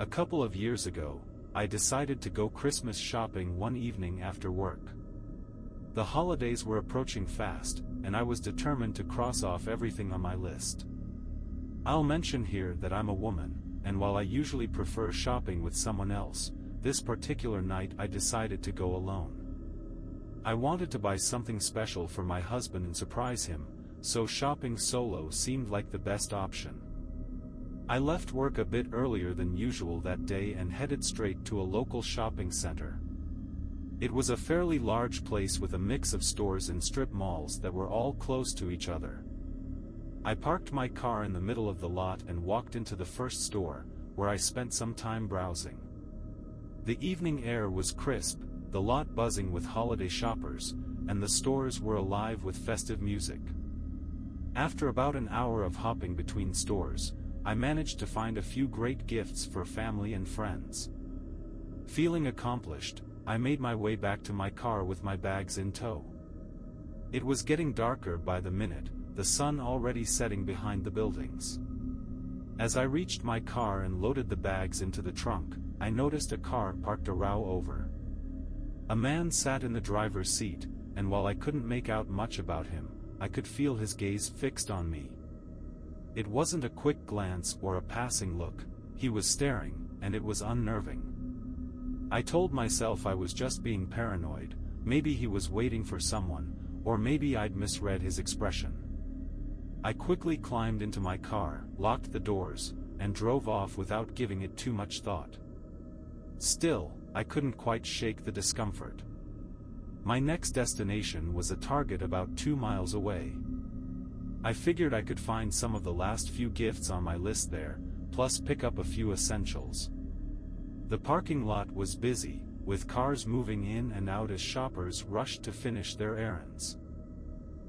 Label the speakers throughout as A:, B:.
A: A couple of years ago, I decided to go Christmas shopping one evening after work. The holidays were approaching fast, and I was determined to cross off everything on my list. I'll mention here that I'm a woman, and while I usually prefer shopping with someone else, this particular night I decided to go alone. I wanted to buy something special for my husband and surprise him, so shopping solo seemed like the best option. I left work a bit earlier than usual that day and headed straight to a local shopping center. It was a fairly large place with a mix of stores and strip malls that were all close to each other. I parked my car in the middle of the lot and walked into the first store, where I spent some time browsing. The evening air was crisp, the lot buzzing with holiday shoppers, and the stores were alive with festive music. After about an hour of hopping between stores, I managed to find a few great gifts for family and friends. Feeling accomplished, I made my way back to my car with my bags in tow. It was getting darker by the minute, the sun already setting behind the buildings. As I reached my car and loaded the bags into the trunk, I noticed a car parked a row over. A man sat in the driver's seat, and while I couldn't make out much about him, I could feel his gaze fixed on me. It wasn't a quick glance or a passing look, he was staring, and it was unnerving. I told myself I was just being paranoid, maybe he was waiting for someone, or maybe I'd misread his expression. I quickly climbed into my car, locked the doors, and drove off without giving it too much thought. Still, I couldn't quite shake the discomfort. My next destination was a Target about 2 miles away. I figured I could find some of the last few gifts on my list there, plus pick up a few essentials. The parking lot was busy, with cars moving in and out as shoppers rushed to finish their errands.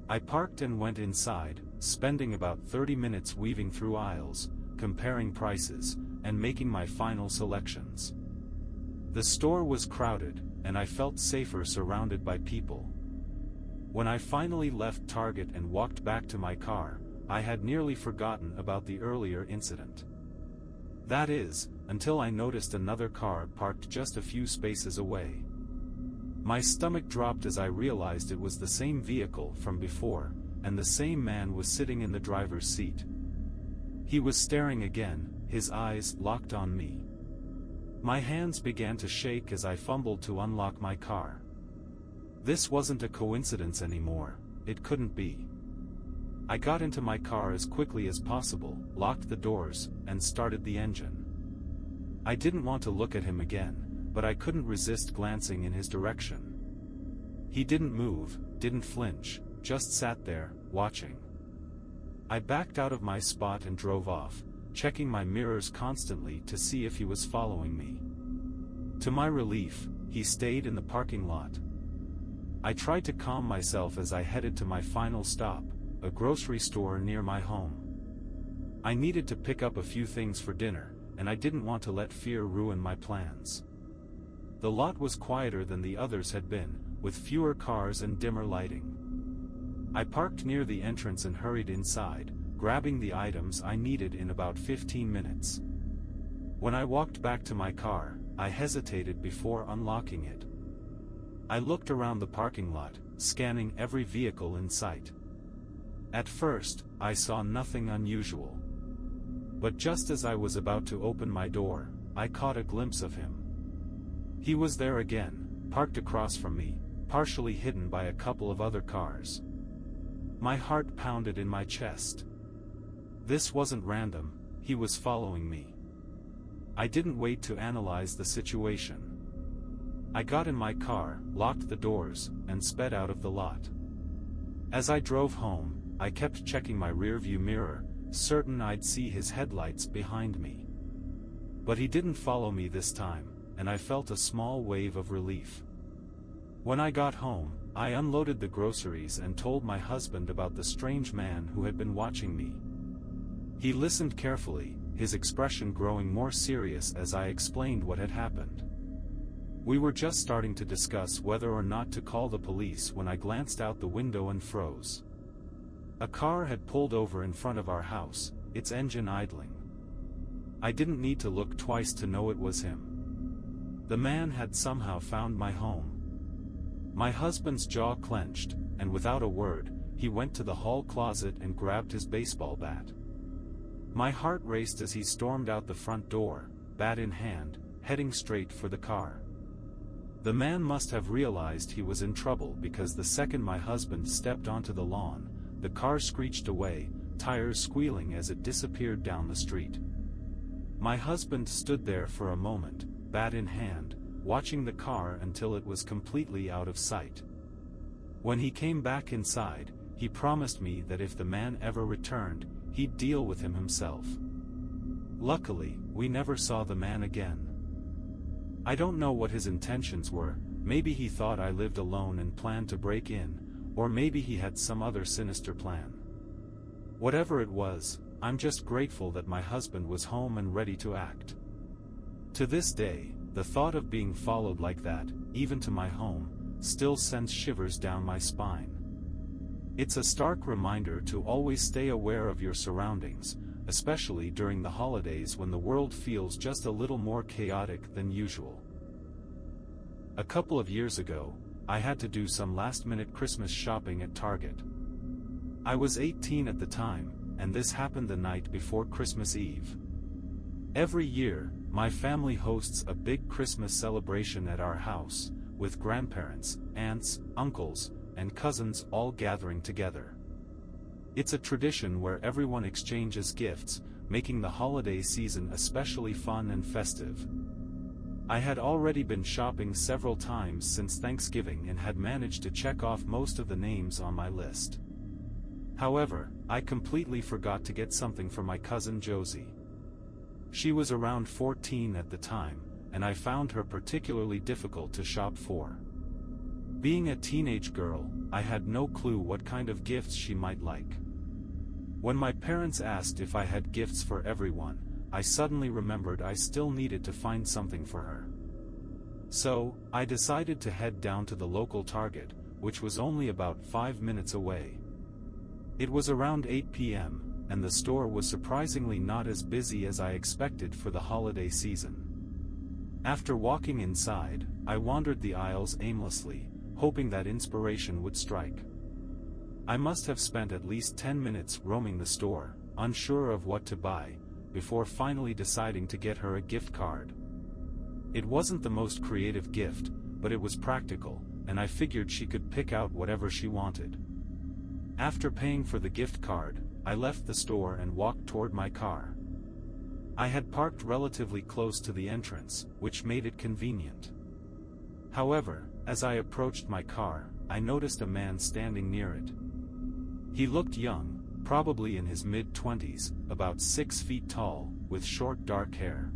A: I parked and went inside, spending about 30 minutes weaving through aisles, comparing prices, and making my final selections. The store was crowded, and I felt safer surrounded by people. When I finally left Target and walked back to my car, I had nearly forgotten about the earlier incident. That is, until I noticed another car parked just a few spaces away. My stomach dropped as I realized it was the same vehicle from before, and the same man was sitting in the driver's seat. He was staring again, his eyes locked on me. My hands began to shake as I fumbled to unlock my car. This wasn't a coincidence anymore, it couldn't be. I got into my car as quickly as possible, locked the doors, and started the engine. I didn't want to look at him again, but I couldn't resist glancing in his direction. He didn't move, didn't flinch, just sat there, watching. I backed out of my spot and drove off, checking my mirrors constantly to see if he was following me. To my relief, he stayed in the parking lot. I tried to calm myself as I headed to my final stop, a grocery store near my home. I needed to pick up a few things for dinner, and I didn't want to let fear ruin my plans. The lot was quieter than the others had been, with fewer cars and dimmer lighting. I parked near the entrance and hurried inside, grabbing the items I needed in about 15 minutes. When I walked back to my car, I hesitated before unlocking it. I looked around the parking lot, scanning every vehicle in sight. At first, I saw nothing unusual. But just as I was about to open my door, I caught a glimpse of him. He was there again, parked across from me, partially hidden by a couple of other cars. My heart pounded in my chest. This wasn't random, he was following me. I didn't wait to analyze the situation. I got in my car, locked the doors, and sped out of the lot. As I drove home, I kept checking my rearview mirror, certain I'd see his headlights behind me. But he didn't follow me this time, and I felt a small wave of relief. When I got home, I unloaded the groceries and told my husband about the strange man who had been watching me. He listened carefully, his expression growing more serious as I explained what had happened. We were just starting to discuss whether or not to call the police when I glanced out the window and froze. A car had pulled over in front of our house, its engine idling. I didn't need to look twice to know it was him. The man had somehow found my home. My husband's jaw clenched, and without a word, he went to the hall closet and grabbed his baseball bat. My heart raced as he stormed out the front door, bat in hand, heading straight for the car. The man must have realized he was in trouble because the second my husband stepped onto the lawn, the car screeched away, tires squealing as it disappeared down the street. My husband stood there for a moment, bat in hand, watching the car until it was completely out of sight. When he came back inside, he promised me that if the man ever returned, he'd deal with him himself. Luckily, we never saw the man again. I don't know what his intentions were. Maybe he thought I lived alone and planned to break in, or maybe he had some other sinister plan. Whatever it was, I'm just grateful that my husband was home and ready to act. To this day, the thought of being followed like that, even to my home, still sends shivers down my spine. It's a stark reminder to always stay aware of your surroundings, especially during the holidays when the world feels just a little more chaotic than usual. A couple of years ago, I had to do some last-minute Christmas shopping at Target. I was 18 at the time, and this happened the night before Christmas Eve. Every year, my family hosts a big Christmas celebration at our house, with grandparents, aunts, uncles, and cousins all gathering together. It's a tradition where everyone exchanges gifts, making the holiday season especially fun and festive. I had already been shopping several times since Thanksgiving and had managed to check off most of the names on my list. However, I completely forgot to get something for my cousin Josie. She was around 14 at the time, and I found her particularly difficult to shop for. Being a teenage girl, I had no clue what kind of gifts she might like. When my parents asked if I had gifts for everyone, I suddenly remembered I still needed to find something for her. So, I decided to head down to the local Target, which was only about 5 minutes away. It was around 8 p.m., and the store was surprisingly not as busy as I expected for the holiday season. After walking inside, I wandered the aisles aimlessly, hoping that inspiration would strike. I must have spent at least 10 minutes roaming the store, unsure of what to buy, before finally deciding to get her a gift card. It wasn't the most creative gift, but it was practical, and I figured she could pick out whatever she wanted. After paying for the gift card, I left the store and walked toward my car. I had parked relatively close to the entrance, which made it convenient. However, as I approached my car, I noticed a man standing near it. He looked young, probably in his mid-20s, about 6 feet tall, with short dark hair.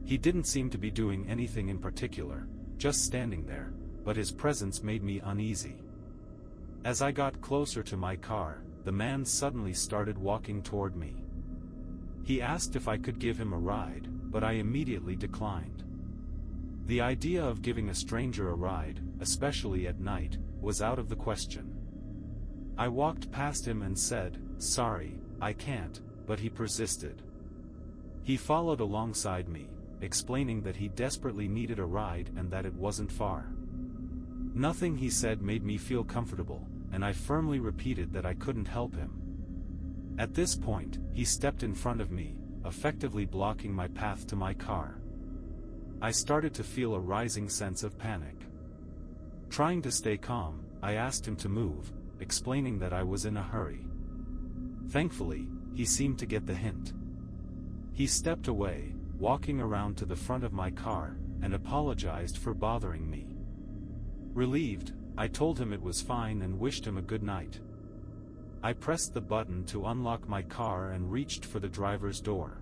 A: He didn't seem to be doing anything in particular, just standing there, but his presence made me uneasy. As I got closer to my car, the man suddenly started walking toward me. He asked if I could give him a ride, but I immediately declined. The idea of giving a stranger a ride, especially at night, was out of the question. I walked past him and said, "Sorry, I can't," but he persisted. He followed alongside me, explaining that he desperately needed a ride and that it wasn't far. Nothing he said made me feel comfortable, and I firmly repeated that I couldn't help him. At this point, he stepped in front of me, effectively blocking my path to my car. I started to feel a rising sense of panic. Trying to stay calm, I asked him to move, explaining that I was in a hurry. Thankfully, he seemed to get the hint. He stepped away, walking around to the front of my car, and apologized for bothering me. Relieved, I told him it was fine and wished him a good night. I pressed the button to unlock my car and reached for the driver's door.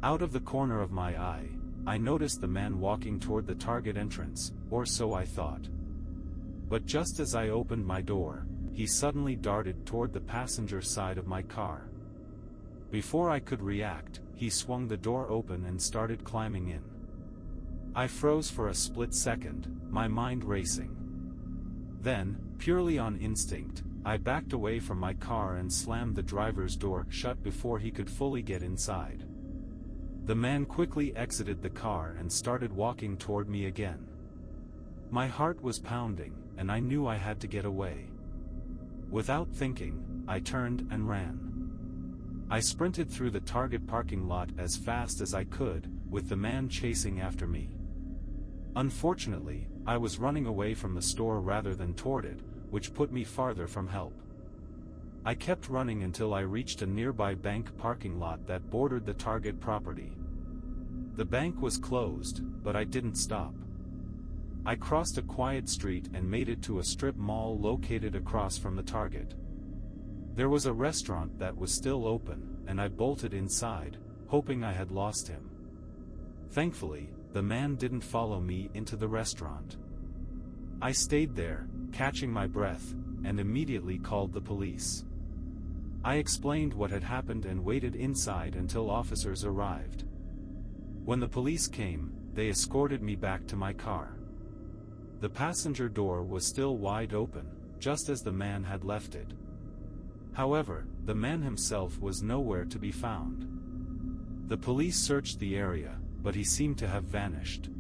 A: Out of the corner of my eye, I noticed the man walking toward the Target entrance, or so I thought. But just as I opened my door, he suddenly darted toward the passenger side of my car. Before I could react, he swung the door open and started climbing in. I froze for a split second, my mind racing. Then, purely on instinct, I backed away from my car and slammed the driver's door shut before he could fully get inside. The man quickly exited the car and started walking toward me again. My heart was pounding, and I knew I had to get away. Without thinking, I turned and ran. I sprinted through the Target parking lot as fast as I could, with the man chasing after me. Unfortunately, I was running away from the store rather than toward it, which put me farther from help. I kept running until I reached a nearby bank parking lot that bordered the Target property. The bank was closed, but I didn't stop. I crossed a quiet street and made it to a strip mall located across from the Target. There was a restaurant that was still open, and I bolted inside, hoping I had lost him. Thankfully, the man didn't follow me into the restaurant. I stayed there, catching my breath, and immediately called the police. I explained what had happened and waited inside until officers arrived. When the police came, they escorted me back to my car. The passenger door was still wide open, just as the man had left it. However, the man himself was nowhere to be found. The police searched the area, but he seemed to have vanished.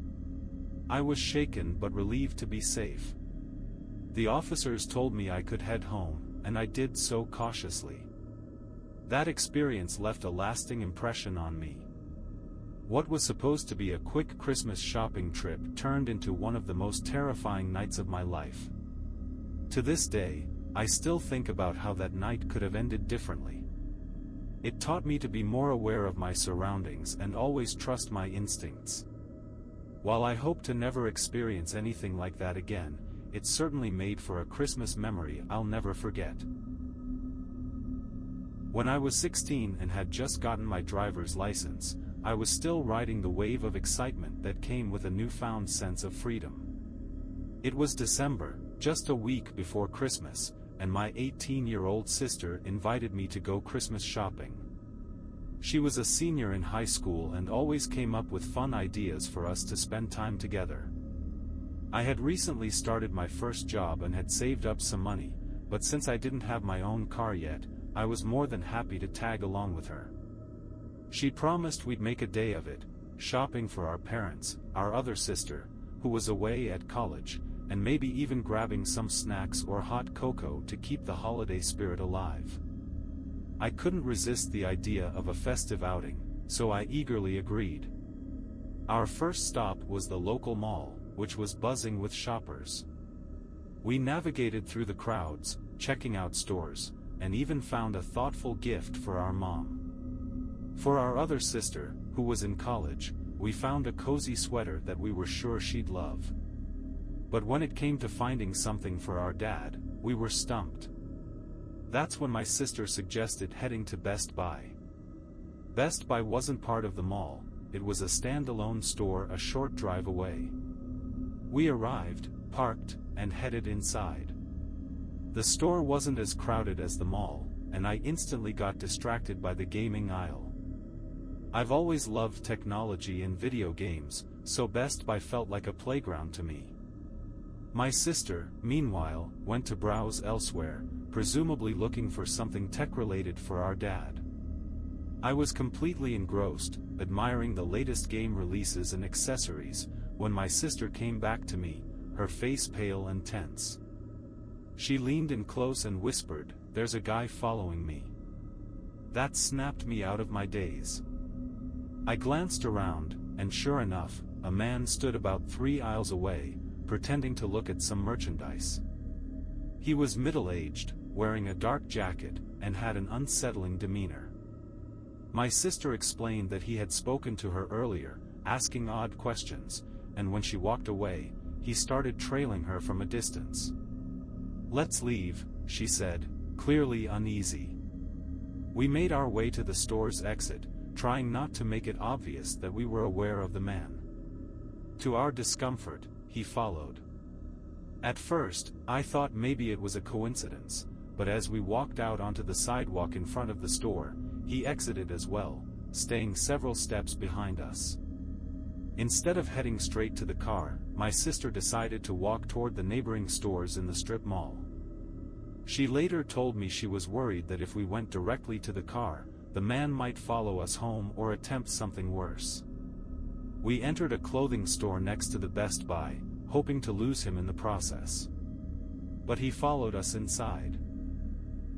A: I was shaken but relieved to be safe. The officers told me I could head home, and I did so cautiously. That experience left a lasting impression on me. What was supposed to be a quick Christmas shopping trip turned into one of the most terrifying nights of my life. To this day, I still think about how that night could have ended differently. It taught me to be more aware of my surroundings and always trust my instincts. While I hope to never experience anything like that again, it certainly made for a Christmas memory I'll never forget. When I was 16 and had just gotten my driver's license, I was still riding the wave of excitement that came with a newfound sense of freedom. It was December, just a week before Christmas, and my 18-year-old sister invited me to go Christmas shopping. She was a senior in high school and always came up with fun ideas for us to spend time together. I had recently started my first job and had saved up some money, but since I didn't have my own car yet, I was more than happy to tag along with her. She promised we'd make a day of it, shopping for our parents, our other sister, who was away at college, and maybe even grabbing some snacks or hot cocoa to keep the holiday spirit alive. I couldn't resist the idea of a festive outing, so I eagerly agreed. Our first stop was the local mall, which was buzzing with shoppers. We navigated through the crowds, checking out stores, and even found a thoughtful gift for our mom. For our other sister, who was in college, we found a cozy sweater that we were sure she'd love. But when it came to finding something for our dad, we were stumped. That's when my sister suggested heading to Best Buy. Best Buy wasn't part of the mall, it was a standalone store a short drive away. We arrived, parked, and headed inside. The store wasn't as crowded as the mall, and I instantly got distracted by the gaming aisle. I've always loved technology and video games, so Best Buy felt like a playground to me. My sister, meanwhile, went to browse elsewhere, presumably looking for something tech-related for our dad. I was completely engrossed, admiring the latest game releases and accessories, when my sister came back to me, her face pale and tense. She leaned in close and whispered, "There's a guy following me." That snapped me out of my daze. I glanced around, and sure enough, a man stood about 3 aisles away, pretending to look at some merchandise. He was middle-aged, wearing a dark jacket, and had an unsettling demeanor. My sister explained that he had spoken to her earlier, asking odd questions, and when she walked away, he started trailing her from a distance. "Let's leave," she said, clearly uneasy. We made our way to the store's exit, trying not to make it obvious that we were aware of the man. To our discomfort, he followed. At first, I thought maybe it was a coincidence, but as we walked out onto the sidewalk in front of the store, he exited as well, staying several steps behind us. Instead of heading straight to the car, my sister decided to walk toward the neighboring stores in the strip mall. She later told me she was worried that if we went directly to the car, the man might follow us home or attempt something worse. We entered a clothing store next to the Best Buy, hoping to lose him in the process. But he followed us inside.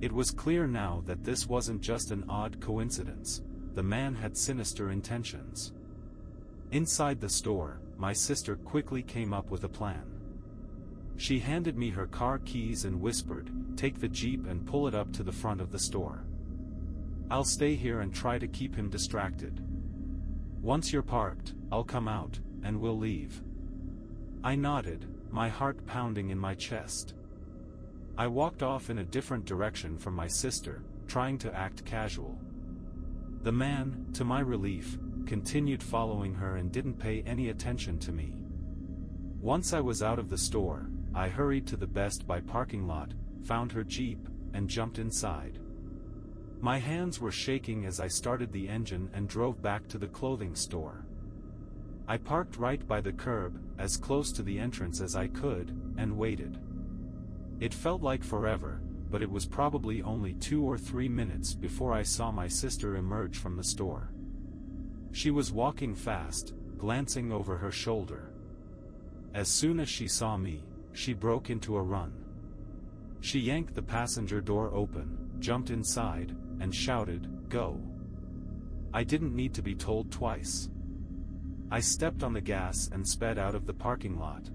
A: It was clear now that this wasn't just an odd coincidence, the man had sinister intentions. Inside the store, my sister quickly came up with a plan. She handed me her car keys and whispered, "Take the Jeep and pull it up to the front of the store. I'll stay here and try to keep him distracted. Once you're parked, I'll come out, and we'll leave." I nodded, my heart pounding in my chest. I walked off in a different direction from my sister, trying to act casual. The man, to my relief, continued following her and didn't pay any attention to me. Once I was out of the store, I hurried to the Best Buy parking lot, found her Jeep, and jumped inside. My hands were shaking as I started the engine and drove back to the clothing store. I parked right by the curb, as close to the entrance as I could, and waited. It felt like forever, but it was probably only 2 or 3 minutes before I saw my sister emerge from the store. She was walking fast, glancing over her shoulder. As soon as she saw me, she broke into a run. She yanked the passenger door open, jumped inside, and shouted, "Go!" I didn't need to be told twice. I stepped on the gas and sped out of the parking lot.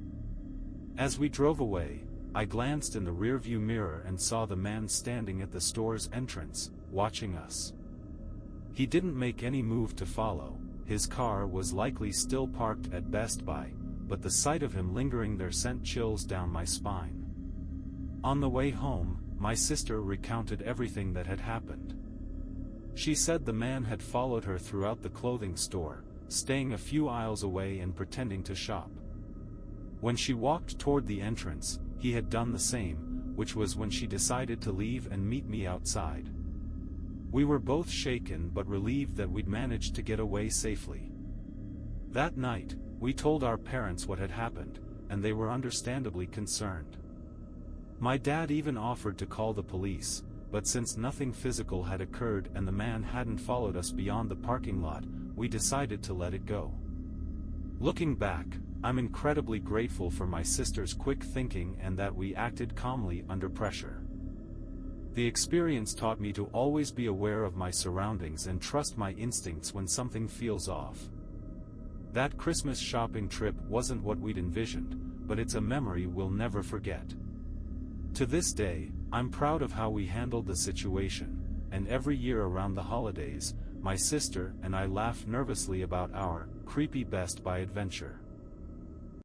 A: As we drove away, I glanced in the rearview mirror and saw the man standing at the store's entrance, watching us. He didn't make any move to follow, his car was likely still parked at Best Buy, but the sight of him lingering there sent chills down my spine. On the way home, my sister recounted everything that had happened. She said the man had followed her throughout the clothing store, staying a few aisles away and pretending to shop. When she walked toward the entrance, he had done the same, which was when she decided to leave and meet me outside. We were both shaken but relieved that we'd managed to get away safely. That night, we told our parents what had happened, and they were understandably concerned. My dad even offered to call the police, but since nothing physical had occurred and the man hadn't followed us beyond the parking lot, we decided to let it go. Looking back, I'm incredibly grateful for my sister's quick thinking and that we acted calmly under pressure. The experience taught me to always be aware of my surroundings and trust my instincts when something feels off. That Christmas shopping trip wasn't what we'd envisioned, but it's a memory we'll never forget. To this day, I'm proud of how we handled the situation, and every year around the holidays, my sister and I laugh nervously about our creepy Best Buy adventure.